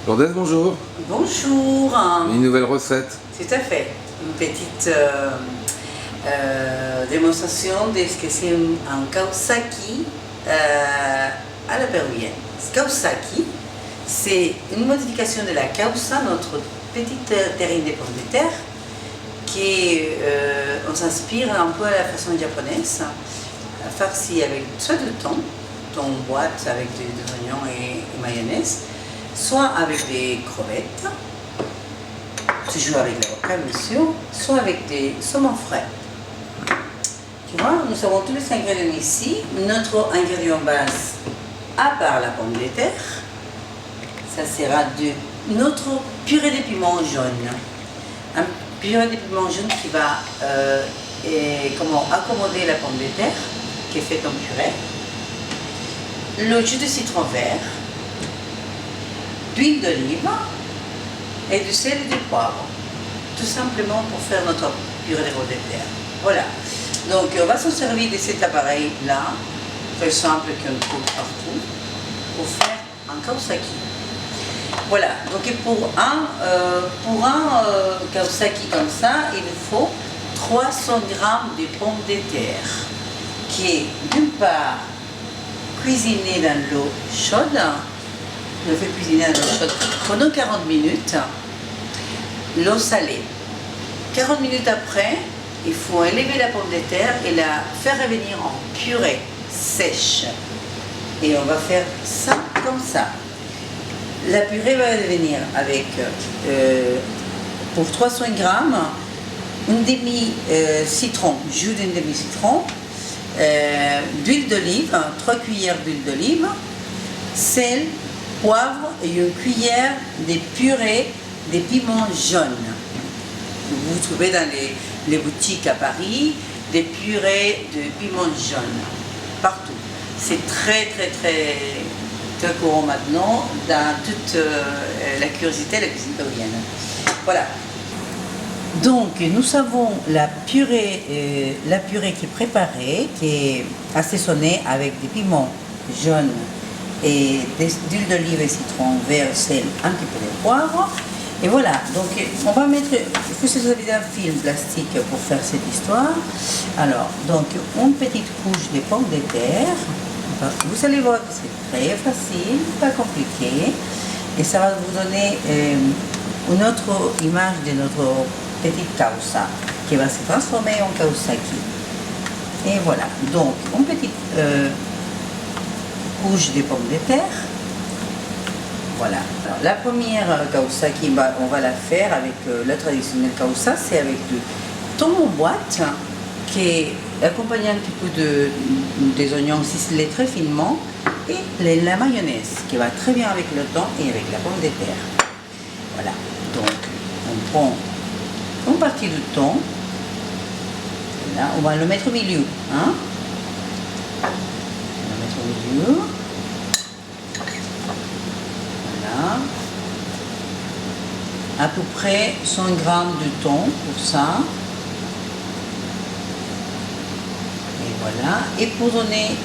Lourdes, bonjour. Bonjour. Une nouvelle recette. Tout à fait. Une petite démonstration de ce que c'est un kawsaki à la péruvienne. Kawsaki, c'est une modification de la causa, notre petite terrine de pommes de terre, qui on s'inspire un peu à la façon japonaise, farcie avec soit du thon boîte avec des oignons et mayonnaise, soit avec des crevettes, toujours avec l'avocat bien sûr, soit avec des saumons frais. Tu vois, nous avons tous les ingrédients ici. Notre ingrédient base, à part la pomme de terre, ça sera de notre purée de piment jaune. Un purée de piment jaune qui va accommoder la pomme de terre, qui est faite en purée. Le jus de citron vert, d'huile d'olive et du sel et du poivre. Tout simplement pour faire notre purée de pommes de terre. Voilà. Donc on va se servir de cet appareil-là, très simple qu'on trouve partout, pour faire un kawsaki. Voilà. Donc pour un kawsaki comme ça, il faut 300 g de pommes de terre, qui est d'une part cuisiner dans l'eau chaude. Je fais cuisiner dans l'eau chaude pendant 40 minutes. L'eau salée. 40 minutes après, il faut élever la pomme de terre et la faire revenir en purée sèche. Et on va faire ça comme ça. La purée va devenir avec, pour 300 g, une demi-citron, jus d'un demi-citron, d'huile d'olive, 3 cuillères d'huile d'olive, sel, poivre et une cuillère de purée de piments jaunes. Vous trouvez dans les boutiques à Paris des purées de piments jaunes, partout. C'est très courant maintenant dans toute la curiosité de la cuisine péruvienne. Voilà. Donc nous avons la purée qui est préparée, qui est assaisonnée avec des piments jaunes et d'huile d'olive et citron vert, sel, un petit peu de poivre. Et voilà, donc on va mettre, il faut se servir d'un film plastique pour faire cette histoire. Alors, donc une petite couche de pommes de terre. Vous allez voir que c'est très facile, pas compliqué. Et ça va vous donner une autre image de notre petite causa qui va se transformer en kawsaki. Et voilà, donc une petite couche de pommes de terre. Voilà. Alors, la première kawsaki, on va la faire avec la traditionnelle causa, c'est avec du thon en boîte qui est accompagné un petit peu des oignons ciselés très finement et la mayonnaise qui va très bien avec le thon et avec la pomme de terre. Voilà, donc on prend une partie du thon, là, on va le mettre au milieu. Hein? On va le mettre au milieu. Voilà. À peu près 100 g de thon pour ça. Et voilà. Et pour donner,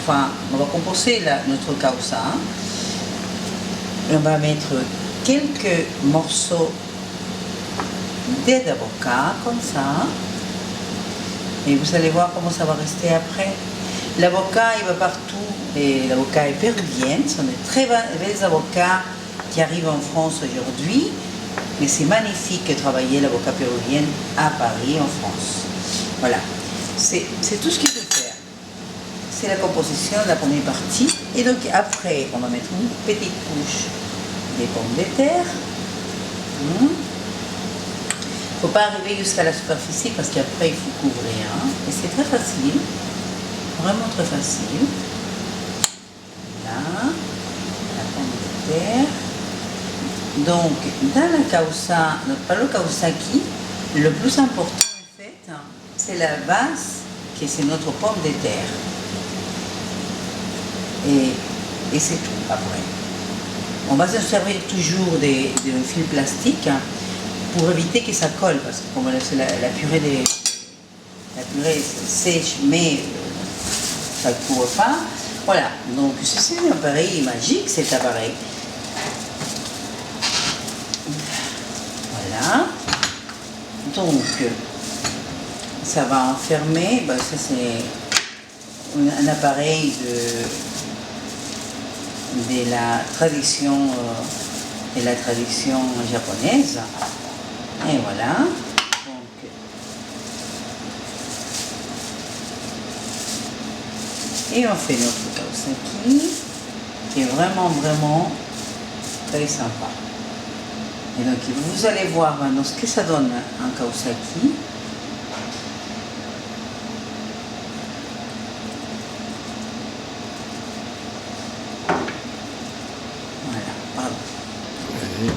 on va composer notre causa. On va mettre quelques morceaux d'avocat comme ça, et vous allez voir comment ça va rester après. L'avocat il va partout, et l'avocat est péruvienne, ce sont des très belles avocats qui arrivent en France aujourd'hui, mais c'est magnifique de travailler l'avocat péruvienne à Paris, en France. Voilà, c'est tout ce qu'il faut faire. C'est la composition de la première partie, et donc après on va mettre une petite couche des pommes de terre. Il ne faut pas arriver jusqu'à la superficie parce qu'après il faut couvrir. Hein. Et c'est très facile, vraiment très facile. Là, la pomme de terre. Donc, dans la causa, le kawsaki, le plus important en fait, c'est la base, qui c'est notre pomme de terre. Et c'est tout après. On va se servir toujours d'un fil plastique pour éviter que ça colle, parce que comme c'est la purée sèche, mais ça ne court pas. Voilà, donc c'est un appareil magique, cet appareil. Donc, ça va enfermer, ben, ça c'est un appareil de la tradition japonaise. Et voilà. Donc, et on fait notre kawasaki, qui est vraiment très sympa. Et donc vous allez voir maintenant ce que ça donne un kawasaki. Voilà, pardon. Vas-y.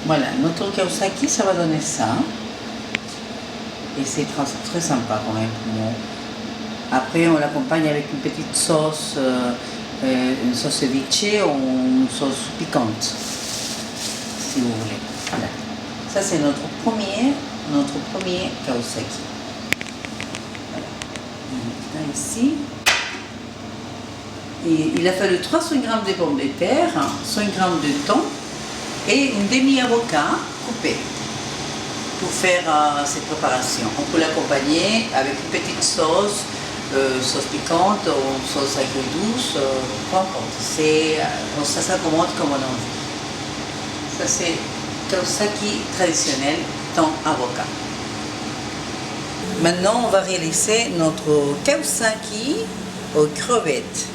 Voilà, notre kawasaki, ça va donner ça. Et c'est très sympa quand même pour nous. Après, on l'accompagne avec une petite sauce, une sauce ceviche ou une sauce piquante, si vous voulez. Voilà. Ça, c'est notre premier kawasaki. Voilà. On met ça ici. Et il a fallu 300 g de pommes de terre, 100 g de thon et une demi-avocat coupée pour faire cette préparation. On peut l'accompagner avec une petite sauce, sauce piquante ou sauce agridouce, peu importe. Ça s'accommode comme on a envie. Ça c'est kawasaki traditionnel, thon avocat. Maintenant on va réaliser notre kawasaki aux crevettes.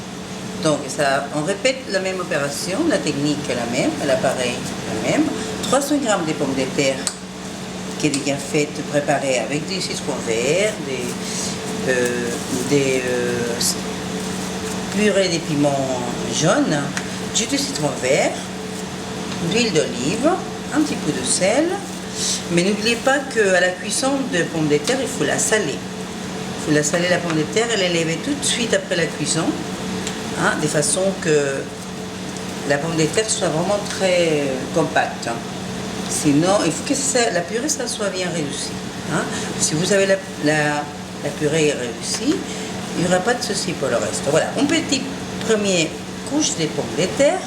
Donc on répète la même opération, la technique est la même, l'appareil est le même. 300 g de pommes de terre qui est déjà faite, préparée avec du citron vert, des purées de piments jaunes, jus de citron vert, d'huile d'olive, un petit peu de sel. Mais n'oubliez pas qu'à la cuisson de pommes de terre, il faut la saler. Il faut la saler la pomme de terre et l'élever tout de suite après la cuisson. De façon que la pomme de terre soit vraiment très compacte. Sinon, il faut que la purée ça soit bien réussie. Si vous avez la purée réussie, il n'y aura pas de souci pour le reste. Voilà, une petite première couche de pommes de terre.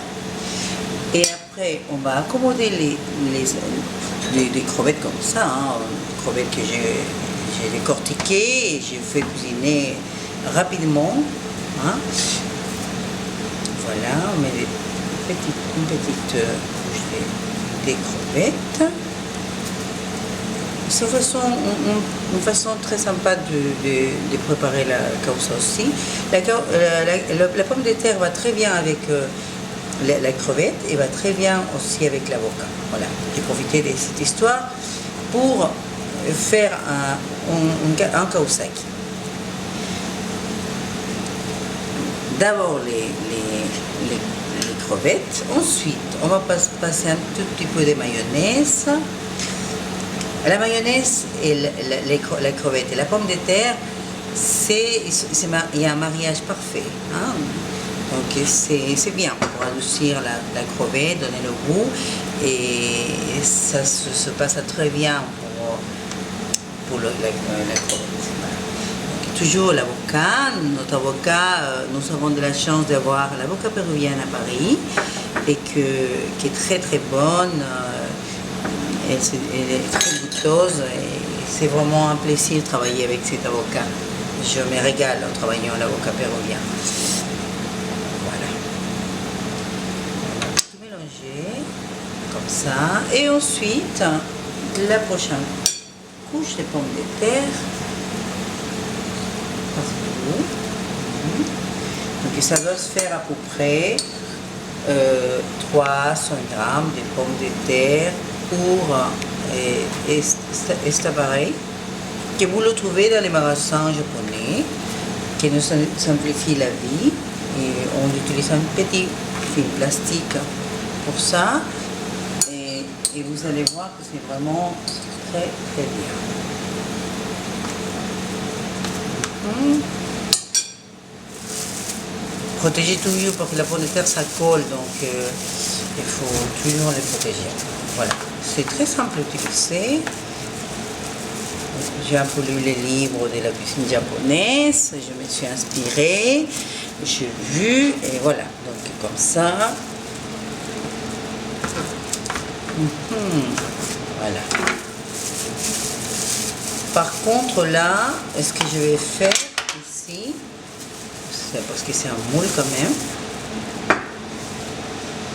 Et après, on va accommoder les crevettes comme ça. Les crevettes que j'ai décortiquées et j'ai fait cuisiner rapidement. Voilà, on met une petite couche des crevettes. C'est une façon très sympa de préparer la causa aussi. La pomme de terre va très bien avec la crevette et va très bien aussi avec l'avocat. Voilà, j'ai profité de cette histoire pour faire un kawasaki. D'abord les crevettes, ensuite on va passer un tout petit peu de mayonnaise. La mayonnaise et la crevette et la pomme de terre, il y a un mariage parfait. Donc c'est bien pour adoucir la crevette, donner le goût et ça se passe très bien pour la crevette. Toujours l'avocat, notre avocat, nous avons de la chance d'avoir l'avocat péruvienne à Paris et qui est très bonne, elle est très goûteuse et c'est vraiment un plaisir de travailler avec cet avocat. Je me régale en travaillant l'avocat péruvien. Voilà. On va tout mélanger comme ça et ensuite la prochaine couche de pommes de terre. Donc ça doit se faire à peu près 300 g de pommes de terre pour cet appareil que vous le trouvez dans les magasins japonais qui nous simplifie la vie et on utilise un petit film plastique pour ça et vous allez voir que c'est vraiment très bien. Protéger toujours parce que la pomme de terre ça colle, donc il faut toujours les protéger. Voilà, c'est très simple à utiliser. j'ai un peu lu les livres de la cuisine japonaise, je me suis inspirée, j'ai vu, et voilà. Donc comme ça. Voilà. Par contre là, ce que je vais faire ici, c'est parce que c'est un moule quand même,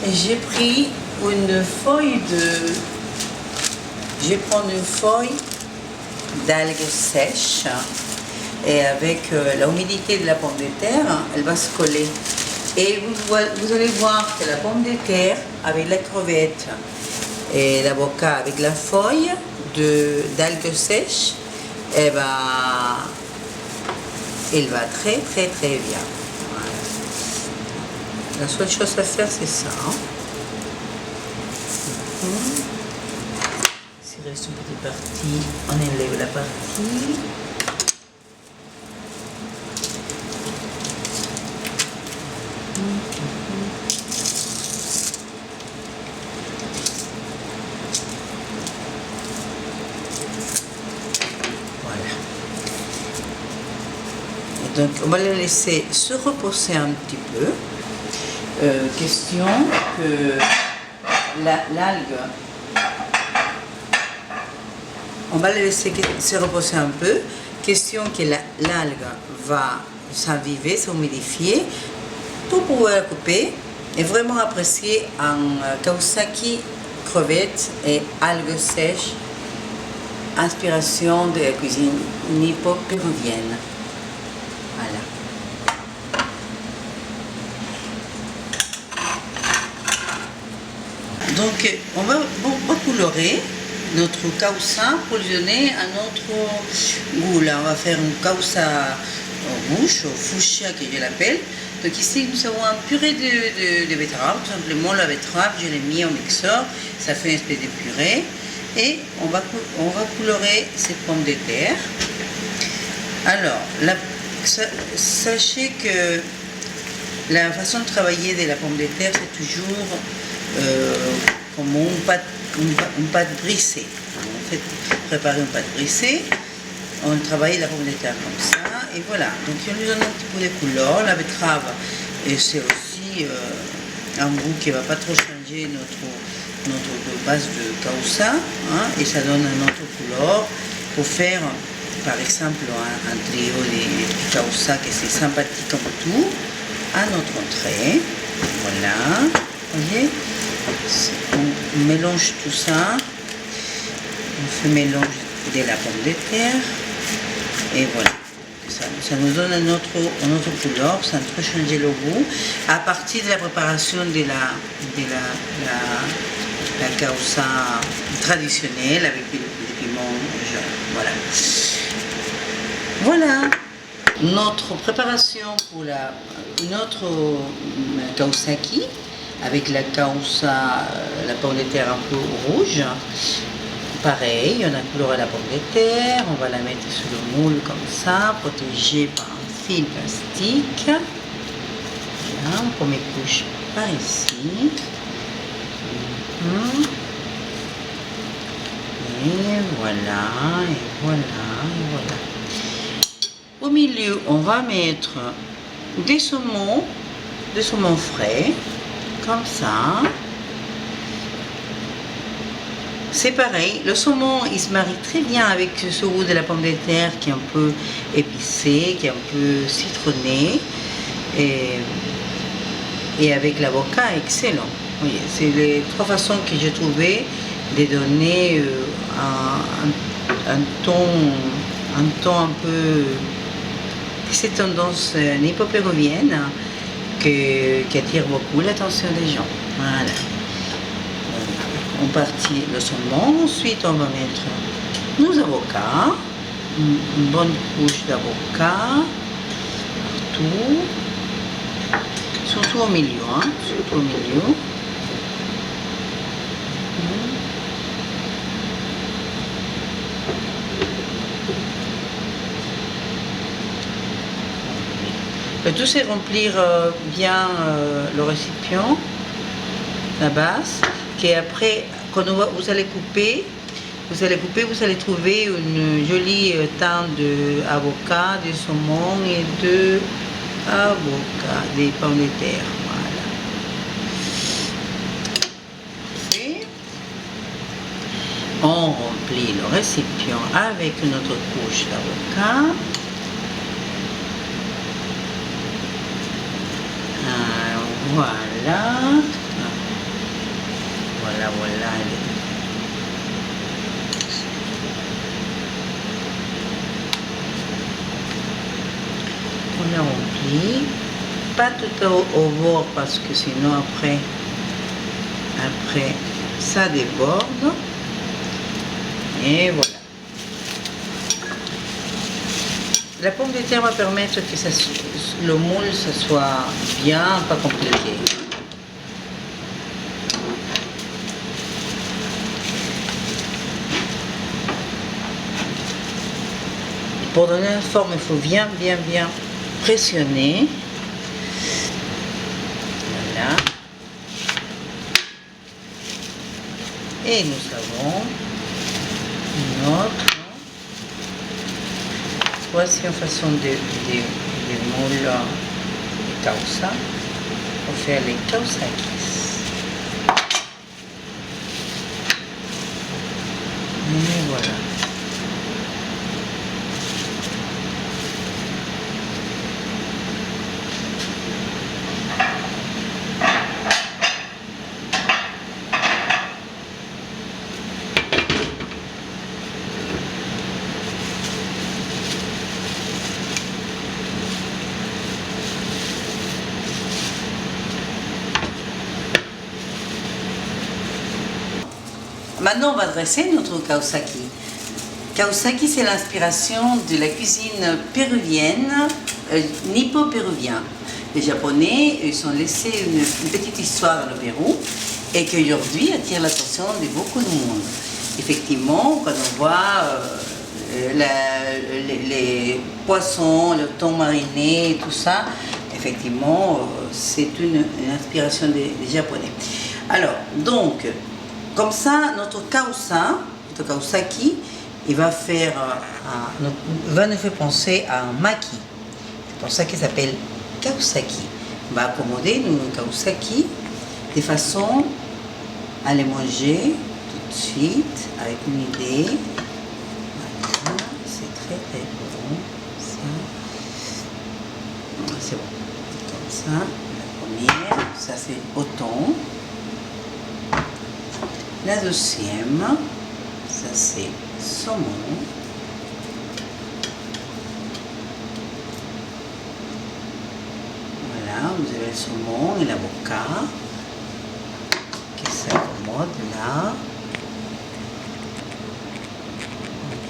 et j'ai pris une feuille de... Je prends une feuille d'algues sèches et avec l'humidité de la pomme de terre, elle va se coller. Et vous allez voir que la pomme de terre avec la crevette et l'avocat avec la feuille d'algues sèches, elle va très bien. Voilà. La seule chose à faire, c'est ça. S'il reste une petite partie, on enlève la partie. Donc on va le laisser se reposer un petit peu. Question que l'algue, on va le laisser se reposer un peu. Question que l'algue va s'aviver, s'humidifier pour pouvoir la couper et vraiment apprécier un kawasaki crevette et algues sèches, inspiration de la cuisine nippo-péruvienne. Voilà. Donc on va colorer notre causa pour lui donner un autre goût. Là on va faire un causa rouge, au fuchsia que je l'appelle. Donc ici nous avons un purée de betterave, tout simplement la betterave, je l'ai mis au mixeur, ça fait une espèce de purée. Et on va colorer ces pommes de terre. Alors, sachez que la façon de travailler de la pomme de terre, c'est toujours comme une pâte brisée. On fait préparer une pâte brisée, on travaille la pomme de terre comme ça, et voilà. Donc on lui donne un petit peu de couleur. La betterave, et c'est aussi un goût qui ne va pas trop changer notre base de causa, hein, et ça donne une autre couleur pour faire par exemple un trio de causa que c'est sympathique comme tout à notre entrée. Voilà, vous voyez, on mélange tout ça, on fait mélange de la pomme de terre et voilà. Ça nous donne une autre couleur, ça peut changer le goût à partir de la préparation de la causa traditionnelle avec des piments jaunes. Voilà. Notre préparation pour notre kausaki avec la causa, la pomme de terre un peu rouge. Pareil, on a coloré la pomme de terre, on va la mettre sur le moule comme ça, protégée par un fil plastique. Voilà, on met couche par ici. Et voilà, et voilà, et voilà. Au milieu, on va mettre des saumons frais, comme ça. C'est pareil, le saumon il se marie très bien avec ce goût de la pomme de terre qui est un peu épicé, qui est un peu citronné, et avec l'avocat excellent. Oui, c'est les trois façons que j'ai trouvé de donner un ton un peu, cette tendance nippo-péruvienne qui attire beaucoup l'attention des gens. Voilà. On partit le saumon, ensuite on va mettre nos avocats, une bonne couche d'avocat partout, surtout au milieu, hein, surtout au milieu. Le tout c'est remplir bien le récipient, la base, et après quand vous allez couper, Vous allez couper, vous allez trouver une jolie teinte d'avocat, de saumon et de avocat, des pommes de terre. Voilà. Et on remplit le récipient avec notre couche d'avocat. Voilà. Voilà. On a rempli, pas tout au bord parce que sinon après ça déborde. Et voilà. La pomme de terre va permettre que le moule ça soit bien, pas compliqué. Pour donner une forme, il faut bien pressionner. Voilà. Et nous avons notre. Voici une façon de moule de causa pour faire les causakis. Et voilà. Maintenant, on va dresser notre kaosaki. Kaosaki, c'est l'inspiration de la cuisine péruvienne, nippo-péruvienne. Les Japonais, ils ont laissé une petite histoire dans le Pérou et qui aujourd'hui attire l'attention de beaucoup de monde. Effectivement, quand on voit les poissons, le thon mariné, tout ça, effectivement, c'est une inspiration des Japonais. Alors, donc, comme ça, notre kaosaki, il va nous faire penser à un maki. C'est pour ça qu'il s'appelle kaosaki. On va accommoder nos kaosaki de façon à les manger tout de suite avec une idée. Voilà, c'est très bon. C'est bon. Comme ça, la première, ça c'est au thon. La deuxième, ça c'est saumon. Voilà, vous avez le saumon et l'avocat qui s'accommode là.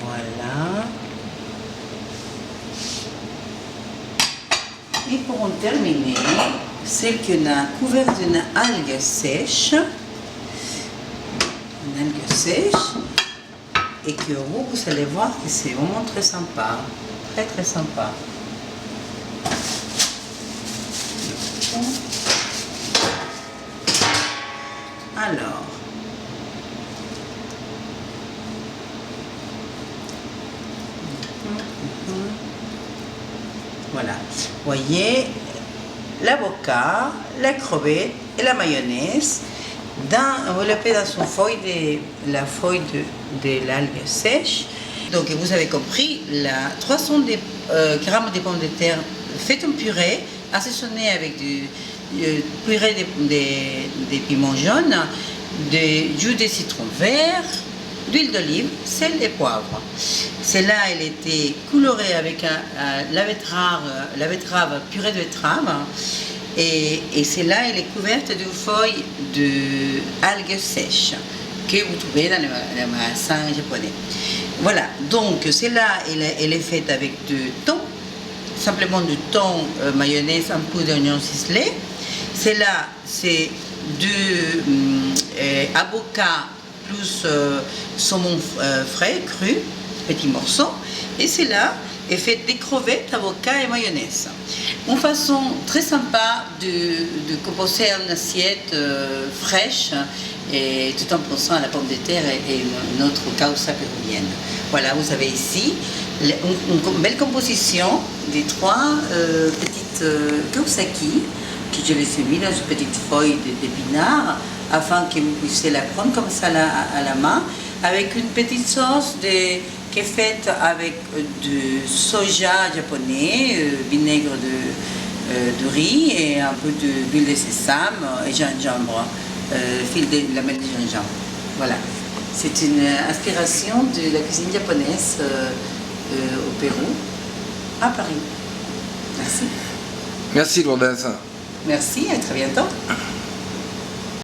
Voilà. Et pour en terminer, celle qui a couverte d'une algue sèche. Et que vous allez voir que c'est vraiment très sympa, très sympa. Alors, voilà, vous voyez l'avocat, la crevette et la mayonnaise enveloppé dans une feuille la feuille de l'algue sèche. Donc vous avez compris, 300 grammes de pommes de terre faites en purée, assaisonnées avec du purée de piments jaunes, de jus de citron vert, d'huile d'olive, sel et poivre. Celle-là, elle était colorée avec la betterave, purée de betterave. Et celle-là, elle est couverte d'une feuille d'algues sèches que vous trouvez dans les magasins japonais. Voilà, donc celle-là, elle est faite avec du thon, simplement du thon, mayonnaise, un peu d'oignon ciselé. Celle-là, c'est du avocat plus saumon frais, cru, petits morceaux. Et celle-là, est faite des crevettes, avocats et mayonnaise. Une façon très sympa de composer une assiette fraîche et tout en pensant à la pomme de terre et notre causa péruvienne. Voilà, vous avez ici une belle composition des 3 petites kausaki que je les ai mis dans une petite feuille d'épinards afin que vous puissiez la prendre comme ça à la main avec une petite sauce qui est faite avec du soja japonais, vinaigre de riz et un peu d'huile de sésame et gingembre, fil de lamelle de gingembre. Voilà. C'est une inspiration de la cuisine japonaise au Pérou, à Paris. Merci. Merci Lourdes. Merci, à très bientôt.